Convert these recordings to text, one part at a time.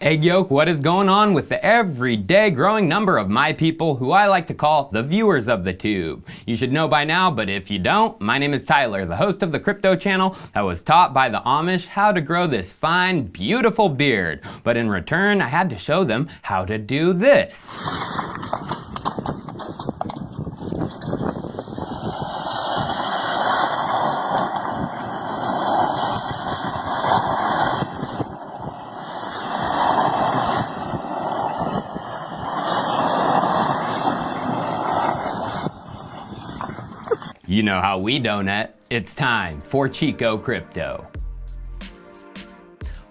Hey Yoke, what is going on with the everyday growing number of my people who I like to call the viewers of the tube? You should know by now, but if you don't, my name is Tyler, the host of the crypto channel that was taught by the Amish how to grow this fine, beautiful beard. But in return, I had to show them how to do this. You know how we donut. It's time for Chico Crypto.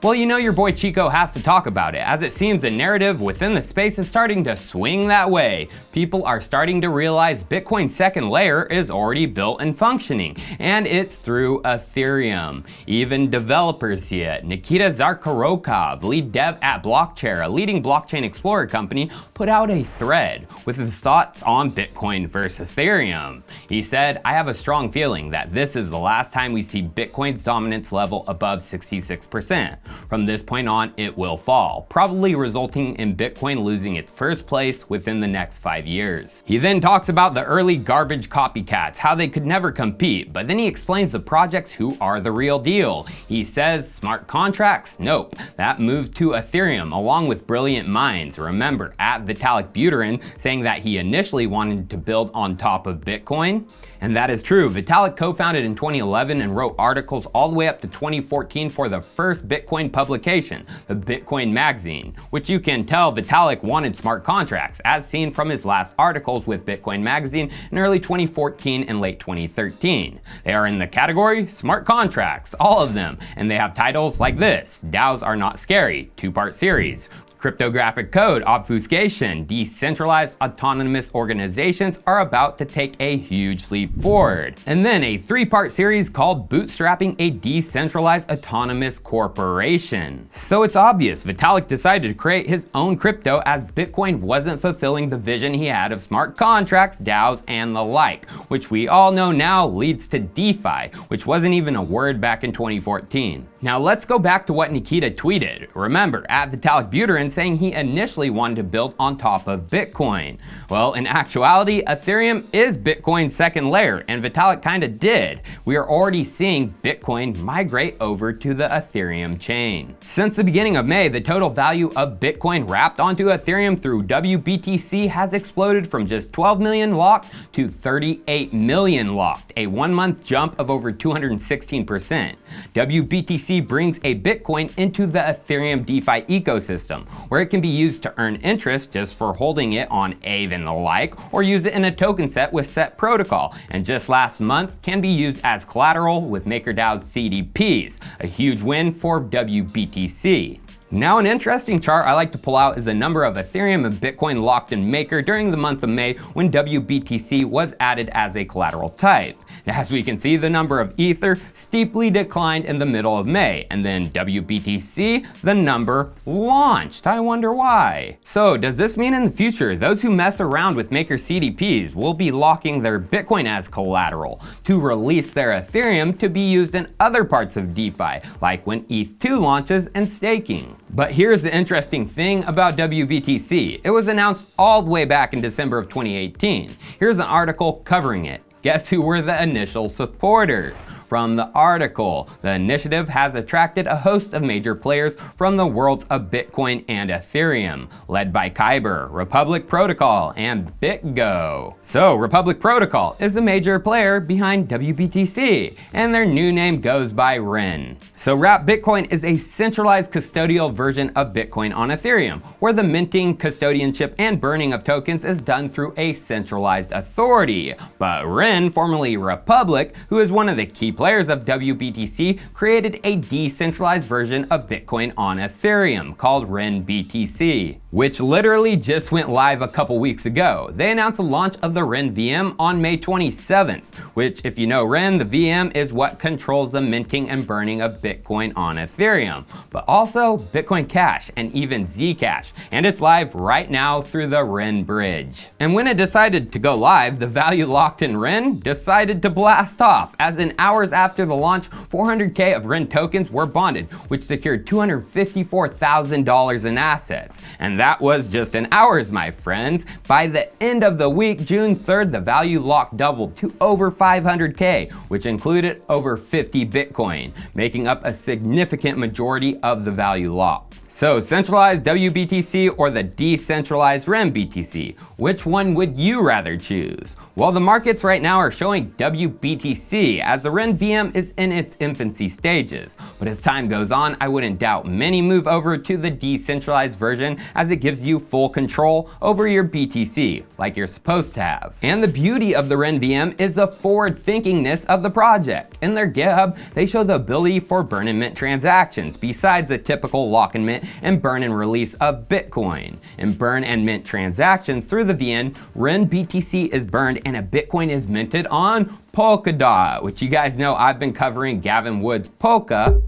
Well, you know your boy Chico has to talk about it, as it seems the narrative within the space is starting to swing that way. People are starting to realize Bitcoin's second layer is already built and functioning, and it's through Ethereum. Even developers see it. Nikita Zakharokov, lead dev at Blockchair, a leading blockchain explorer company, put out a thread with his thoughts on Bitcoin versus Ethereum. He said, "I have a strong feeling that this is the last time we see Bitcoin's dominance level above 66%. From this point on, it will fall, probably resulting in Bitcoin losing its first place within the next 5 years. He then talks about the early garbage copycats, how they could never compete, but then he explains the projects who are the real deal. He says, smart contracts? Nope. That moved to Ethereum along with brilliant minds. Remember, at Vitalik Buterin saying that he initially wanted to build on top of Bitcoin? And that is true. Vitalik co-founded in 2011 and wrote articles all the way up to 2014 for the first Bitcoin publication, the Bitcoin magazine, which you can tell Vitalik wanted smart contracts, as seen from his last articles with Bitcoin magazine in early 2014 and late 2013. They are in the category smart contracts, all of them, and they have titles like this: DAOs are not scary, 2-part series. Cryptographic code obfuscation. Decentralized autonomous organizations are about to take a huge leap forward. And then a 3-part series called Bootstrapping a Decentralized Autonomous Corporation. So it's obvious Vitalik decided to create his own crypto as Bitcoin wasn't fulfilling the vision he had of smart contracts, DAOs, and the like, which we all know now leads to DeFi, which wasn't even a word back in 2014. Now let's go back to what Nikita tweeted. Remember, at Vitalik Buterin saying he initially wanted to build on top of Bitcoin. Well, in actuality, Ethereum is Bitcoin's second layer, and Vitalik kinda did. We are already seeing Bitcoin migrate over to the Ethereum chain. Since the beginning of May, the total value of Bitcoin wrapped onto Ethereum through wBTC has exploded from just 12 million locked to 38 million locked, a 1-month jump of over 216%. wBTC brings a Bitcoin into the Ethereum DeFi ecosystem, where it can be used to earn interest just for holding it on Aave and the like, or use it in a token set with set protocol, and just last month can be used as collateral with MakerDAO's CDPs, a huge win for wBTC. Now, an interesting chart I like to pull out is the number of Ethereum and Bitcoin locked in Maker during the month of May when wBTC was added as a collateral type. Now, as we can see, the number of Ether steeply declined in the middle of May, and then wBTC, the number launched. I wonder why. So, does this mean in the future, those who mess around with Maker CDPs will be locking their Bitcoin as collateral to release their Ethereum to be used in other parts of DeFi, like when ETH2 launches and staking? But here's the interesting thing about wBTC. It was announced all the way back in December of 2018. Here's an article covering it. Guess who were the initial supporters? From the article, the initiative has attracted a host of major players from the worlds of Bitcoin and Ethereum, led by Kyber, Republic Protocol, and BitGo. So Republic Protocol is a major player behind wBTC, and their new name goes by Ren. So Wrap Bitcoin is a centralized custodial version of Bitcoin on Ethereum, where the minting, custodianship, and burning of tokens is done through a centralized authority. But Ren, formerly Republic, who is one of the key players of wBTC, created a decentralized version of Bitcoin on Ethereum called renBTC, which literally just went live a couple weeks ago. They announced the launch of the RenVm on May 27th, which, if you know Ren, the VM is what controls the minting and burning of Bitcoin on Ethereum, but also Bitcoin Cash and even Zcash, and it's live right now through the Ren bridge. And when it decided to go live, the value locked in Ren decided to blast off, as in hours hours after the launch, 400K of Ren tokens were bonded, which secured $254,000 in assets. And that was just in hours, my friends. By the end of the week, June 3rd, the value locked doubled to over 500K, which included over 50 Bitcoin, making up a significant majority of the value locked. So, centralized wBTC or the decentralized renBTC? Which one would you rather choose? Well, the markets right now are showing wBTC as the RenVm is in its infancy stages. But as time goes on, I wouldn't doubt many move over to the decentralized version as it gives you full control over your BTC, like you're supposed to have. And the beauty of the RenVm is the forward-thinkingness of the project. In their GitHub, they show the ability for burn and mint transactions, besides the typical lock and mint and burn and release of Bitcoin. In burn and mint transactions through the VN, renBTC is burned and a Bitcoin is minted on Polkadot, which you guys know I've been covering Gavin Wood's Polka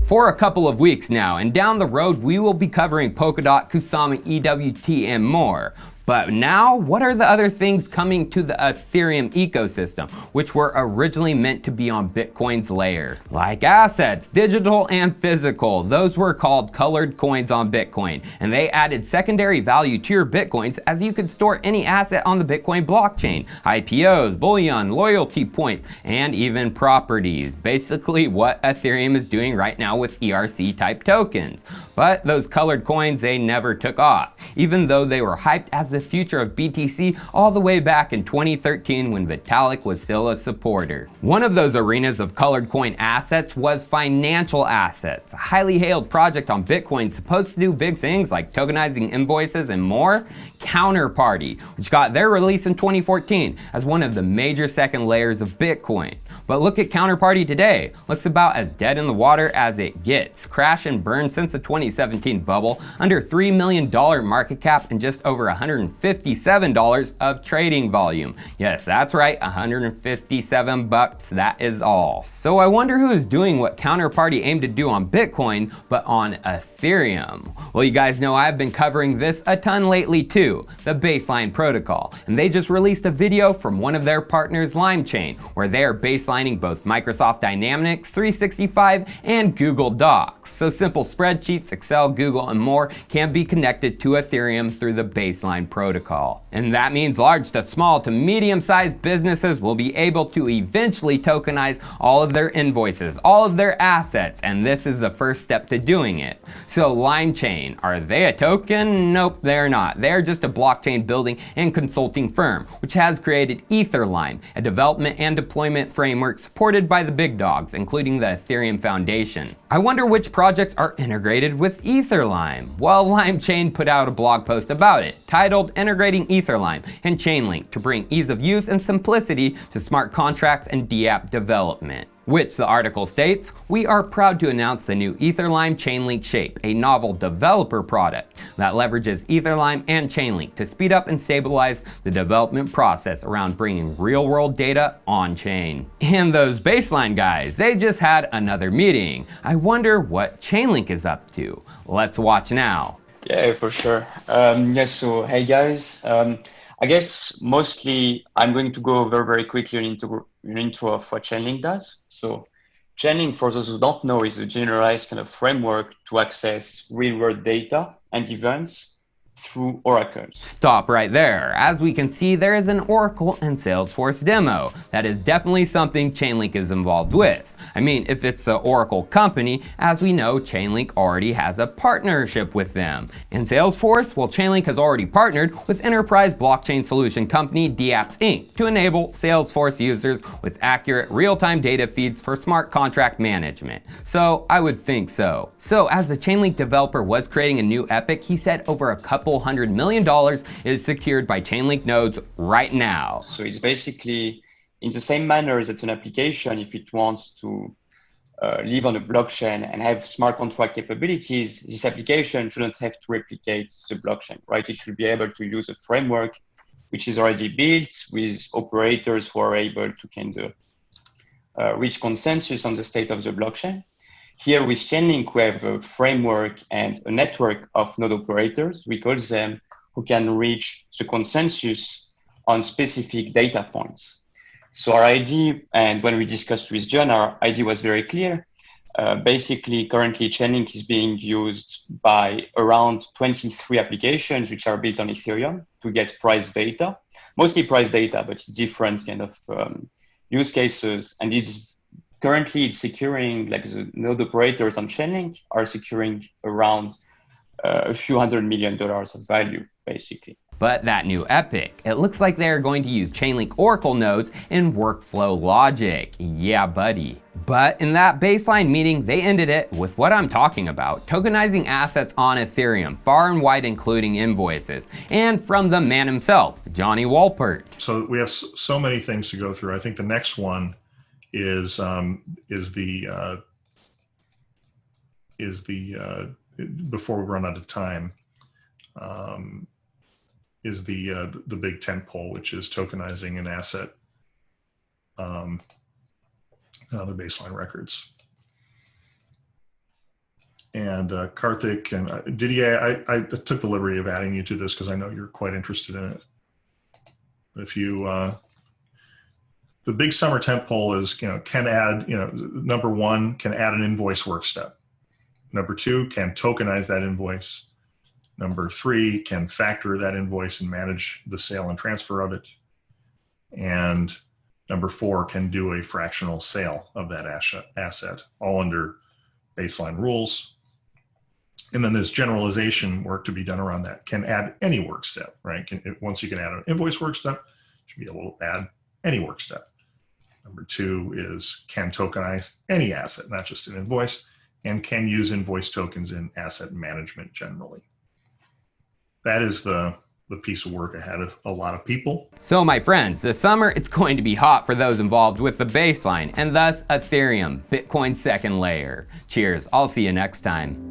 for a couple of weeks now, and down the road we will be covering Polkadot, Kusama, EWT, and more. But now, what are the other things coming to the Ethereum ecosystem, which were originally meant to be on Bitcoin's layer? Like assets, digital and physical. Those were called colored coins on Bitcoin, and they added secondary value to your Bitcoins as you could store any asset on the Bitcoin blockchain. IPOs, bullion, loyalty points, and even properties. Basically what Ethereum is doing right now with ERC type tokens. But those colored coins, they never took off, even though they were hyped as the future of BTC all the way back in 2013 when Vitalik was still a supporter. One of those arenas of colored coin assets was financial assets, a highly hailed project on Bitcoin supposed to do big things like tokenizing invoices and more. Counterparty, which got their release in 2014 as one of the major second layers of Bitcoin. But look at Counterparty today. Looks about as dead in the water as it gets. Crash and burn since the 2017 bubble, under $3 million market cap and just over $157 of trading volume. Yes, that's right, 157 bucks, that is all. So I wonder who is doing what Counterparty aimed to do on Bitcoin, but on Ethereum. Well, you guys know I've been covering this a ton lately too, the Baseline protocol. And they just released a video from one of their partners, LimeChain, where they are baselining both Microsoft Dynamics 365 and Google Docs. So simple spreadsheets, Excel, Google, and more can be connected to Ethereum through the Baseline protocol. And that means large to small to medium-sized businesses will be able to eventually tokenize all of their invoices, all of their assets, and this is the first step to doing it. So LimeChain, are they a token? Nope, they're not. They're just a blockchain building and consulting firm, which has created Etherelime, a development and deployment framework supported by the big dogs, including the Ethereum Foundation. I wonder which projects are integrated with Etherelime. Well, LimeChain put out a blog post about it, titled Integrating Etherelime and Chainlink to bring ease of use and simplicity to smart contracts and DApp development. Which the article states, we are proud to announce the new Etherelime Chainlink Shape, a novel developer product that leverages Etherelime and Chainlink to speed up and stabilize the development process around bringing real-world data on-chain. And those Baseline guys, they just had another meeting. I wonder what Chainlink is up to. Let's watch now. Yeah, for sure. Yes, so hey guys. I guess mostly I'm going to go over very quickly an intro of what Chainlink does. So Chainlink, for those who don't know, is a generalized kind of framework to access real-world data and events through oracles. Stop right there. As we can see, there is an Oracle and Salesforce demo. That is definitely something Chainlink is involved with. I mean, if it's an Oracle company, as we know, Chainlink already has a partnership with them. In Salesforce, well, Chainlink has already partnered with enterprise blockchain solution company dApps Inc. to enable Salesforce users with accurate real-time data feeds for smart contract management. So I would think so. So as the Chainlink developer was creating a new epic, he said over a couple $100 million is secured by Chainlink nodes right now. So it's basically in the same manner that an application, if it wants to live on a blockchain and have smart contract capabilities, this application shouldn't have to replicate the blockchain, right? It should be able to use a framework which is already built with operators who are able to kind of reach consensus on the state of the blockchain. Here with Chainlink, we have a framework and a network of node operators, we call them, who can reach the consensus on specific data points. So our ID, and when we discussed with John, our ID was very clear. Basically, currently Chainlink is being used by around 23 applications which are built on Ethereum to get price data, mostly price data, but different kind of use cases. And currently it's securing, like the node operators on Chainlink are securing around a few $100 million of value, basically. But that new epic, it looks like they're going to use Chainlink Oracle nodes in workflow logic. Yeah, buddy. But in that baseline meeting, they ended it with what I'm talking about, tokenizing assets on Ethereum, far and wide including invoices, and from the man himself, Johnny Wolpert. So we have so many things to go through. I think the next one is before we run out of time, is the big tentpole, which is tokenizing an asset and other baseline records. And Karthik and Didier, I took the liberty of adding you to this because I know you're quite interested in it. If you, the big summer tentpole is, can add, number one, can add an invoice work step. Number two, can tokenize that invoice. Number three, can factor that invoice and manage the sale and transfer of it. And number four, can do a fractional sale of that asset, all under baseline rules. And then there's generalization work to be done around that. Can add any work step, right? Once you can add an invoice work step, you should be able to add any work step. Number two is can tokenize any asset, not just an invoice, and can use invoice tokens in asset management generally. That is the piece of work ahead of a lot of people. So my friends, this summer it's going to be hot for those involved with the baseline and thus Ethereum, Bitcoin's second layer. Cheers, I'll see you next time.